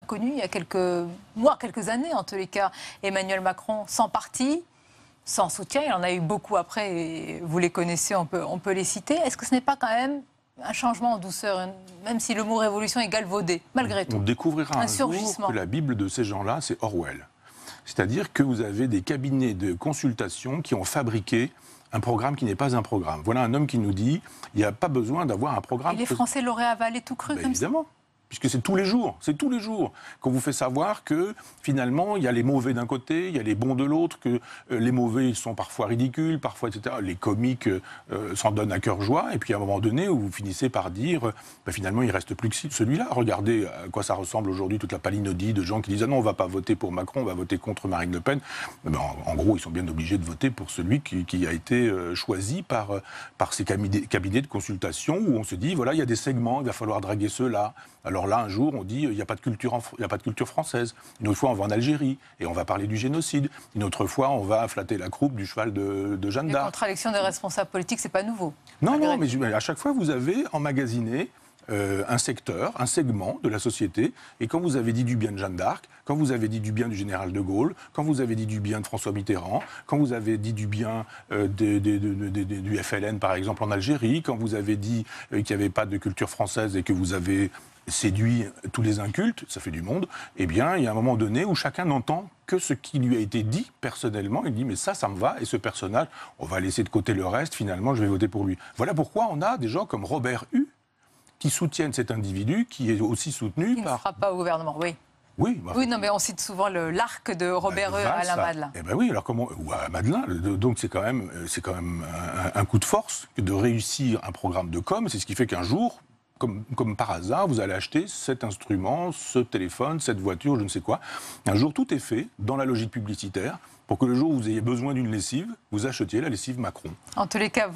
connu il y a quelques mois, quelques années en tous les cas, Emmanuel Macron sans parti, sans soutien. Il en a eu beaucoup après, et vous les connaissez, on peut les citer. Est-ce que ce n'est pas quand même un changement en douceur, même si le mot révolution est galvaudé, malgré tout? On découvrira un jour que la Bible de ces gens-là, c'est Orwell. C'est-à-dire que vous avez des cabinets de consultation qui ont fabriqué un programme qui n'est pas un programme. Voilà un homme qui nous dit il n'y a pas besoin d'avoir un programme. Et les Français l'auraient avalé tout cru comme évidemment. Puisque c'est tous les jours qu'on vous fait savoir que finalement il y a les mauvais d'un côté, il y a les bons de l'autre, que les mauvais ils sont parfois ridicules, parfois etc. Les comiques s'en donnent à cœur joie, et puis à un moment donné où vous finissez par dire finalement il reste plus que celui-là. Regardez à quoi ça ressemble aujourd'hui toute la palinodie de gens qui disent ah non on va pas voter pour Macron, on va voter contre Marine Le Pen. En gros ils sont bien obligés de voter pour celui qui a été choisi par ces cabinets de consultation où on se dit voilà il y a des segments, il va falloir draguer ceux-là. Alors là, un jour, on dit il n'y a pas de culture française. Une autre fois, on va en Algérie et on va parler du génocide. Une autre fois, on va flatter la croupe du cheval de Jeanne d'Arc. Les contradictions des responsables politiques, c'est pas nouveau. Non, mais à chaque fois, vous avez emmagasiné un secteur, un segment de la société. Et quand vous avez dit du bien de Jeanne d'Arc, quand vous avez dit du bien du général de Gaulle, quand vous avez dit du bien de François Mitterrand, quand vous avez dit du bien du FLN, par exemple, en Algérie, quand vous avez dit qu'il n'y avait pas de culture française et que vous avez séduit tous les incultes, ça fait du monde, eh bien, il y a un moment donné où chacun n'entend que ce qui lui a été dit personnellement. Il dit, mais ça me va, et ce personnage, on va laisser de côté le reste, finalement, je vais voter pour lui. Voilà pourquoi on a des gens comme Robert Hue qui soutiennent cet individu, qui est aussi soutenu qui par... ne sera pas au gouvernement, oui. Oui, non, mais on cite souvent l'arc de Robert Hue à Alain Madelin. Eh ben oui, alors comment ou à Madelin, donc c'est quand même un coup de force que de réussir un programme de com. C'est ce qui fait qu'un jour, comme par hasard, vous allez acheter cet instrument, ce téléphone, cette voiture, je ne sais quoi. Un jour, tout est fait dans la logique publicitaire pour que le jour où vous ayez besoin d'une lessive, vous achetiez la lessive Macron. En tous les cas,